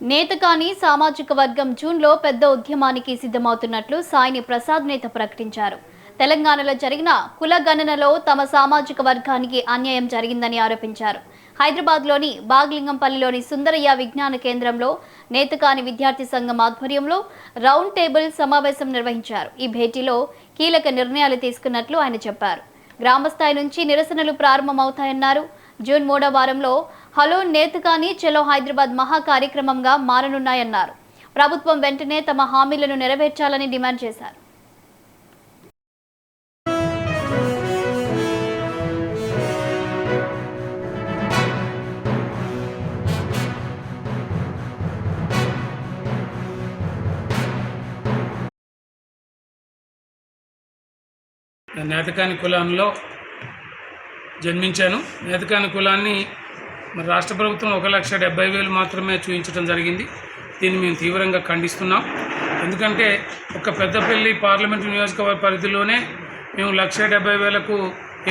నేతకాని సామాజిక వర్గం జూన్లో పెద్ద ఉద్యమానికి సిద్ధమవుతున్నట్లు సాయిని ప్రసాద్ నేత ప్రకటించారు. తెలంగాణలో జరిగిన కుల గణనలో తమ సామాజిక వర్గానికి అన్యాయం జరిగిందని ఆరోపించారు. హైదరాబాద్లోని బాగ్లింగంపల్లిలోని సుందరయ్య విజ్ఞాన కేంద్రంలో నేతకాని విద్యార్థి సంఘం ఆధ్వర్యంలో రౌండ్ టేబుల్ సమావేశం నిర్వహించారు. ఈ భేటీలో కీలక నిర్ణయాలు తీసుకున్నట్లు ఆయన చెప్పారు. గ్రామస్థాయి నుంచి నిరసనలు ప్రారంభమవుతాయన్నారు. జూన్ 3వ వారంలో హలో నేతకాని చలో హైదరాబాద్ మహా కార్యక్రమంగా మారనున్నాయన్నారు. ప్రభుత్వం వెంటనే తమ హామీలను నెరవేర్చాలని డిమాండ్ చేశారు. నేతకాని కులంలో జన్మించాను. నేతకాని కులాన్ని మరి రాష్ట్ర ప్రభుత్వం 1,70,000 మాత్రమే చూపించడం జరిగింది. దీన్ని మేము తీవ్రంగా ఖండిస్తున్నాం. ఎందుకంటే ఒక పెద్దపల్లి పార్లమెంటు నియోజకవర్గ పరిధిలోనే మేము 1,70,000కు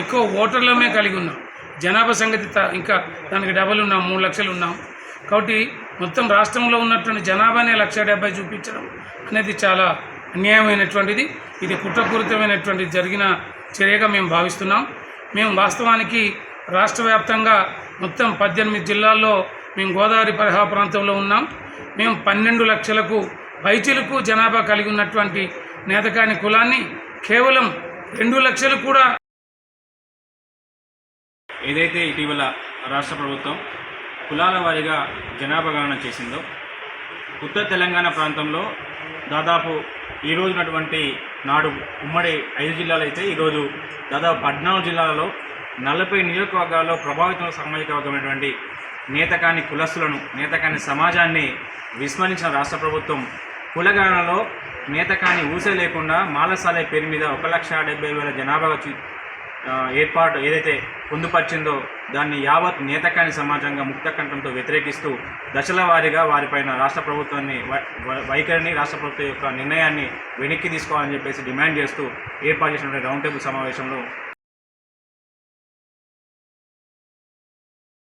ఎక్కువ ఓటర్లమే కలిగి ఉన్నాం. జనాభా సంగతి ఇంకా దానికి డబల్ ఉన్నాం, 3 లక్షలు ఉన్నాం. కాబట్టి మొత్తం రాష్ట్రంలో ఉన్నటువంటి జనాభానే 1,70,000 చూపించడం అనేది చాలా అన్యాయమైనటువంటిది. ఇది కుట్రపూరితమైనటువంటి జరిగిన చర్యగా మేము భావిస్తున్నాం. మేము వాస్తవానికి రాష్ట్ర వ్యాప్తంగా మొత్తం 18 జిల్లాల్లో మేము గోదావరి పరిహా ప్రాంతంలో ఉన్నాం. మేము 12 లక్షలకు పైచిలకు జనాభా కలిగి ఉన్నటువంటి నేతకాని కులాన్ని కేవలం 2 లక్షలు కూడా ఏదైతే ఇటీవల రాష్ట్ర ప్రభుత్వం కులాల వారీగా జనాభా గణన చేసిందో ఉత్తర తెలంగాణ ప్రాంతంలో దాదాపు ఈ రోజునటువంటి నాడు ఉమ్మడి 5 జిల్లాలు అయితే ఈరోజు దాదాపు 14 జిల్లాలలో 40 నియోజకవర్గాల్లో ప్రభావితం సామాజిక వర్గమైనటువంటి నేతకాని కులస్తులను, నేతకాని సమాజాన్ని విస్మరించిన రాష్ట్ర ప్రభుత్వం కులగణనలో నేతకాని ఊసే లేకుండా మాలసాలే పేరు మీద 1,70,000 జనాభా ఏర్పాటు ఏదైతే పొందుపరిచిందో దాన్ని యావత్ నేతకాని సమాజంగా ముక్తకంఠంతో వ్యతిరేకిస్తూ దశల వారీగా వారిపైన రాష్ట్ర ప్రభుత్వాన్ని వైఖరిని, రాష్ట్ర ప్రభుత్వం యొక్క నిర్ణయాన్ని వెనక్కి తీసుకోవాలని చెప్పేసి డిమాండ్ చేస్తూ ఏర్పాటు చేసినటువంటి రౌండ్ టేబుల్ సమావేశంలో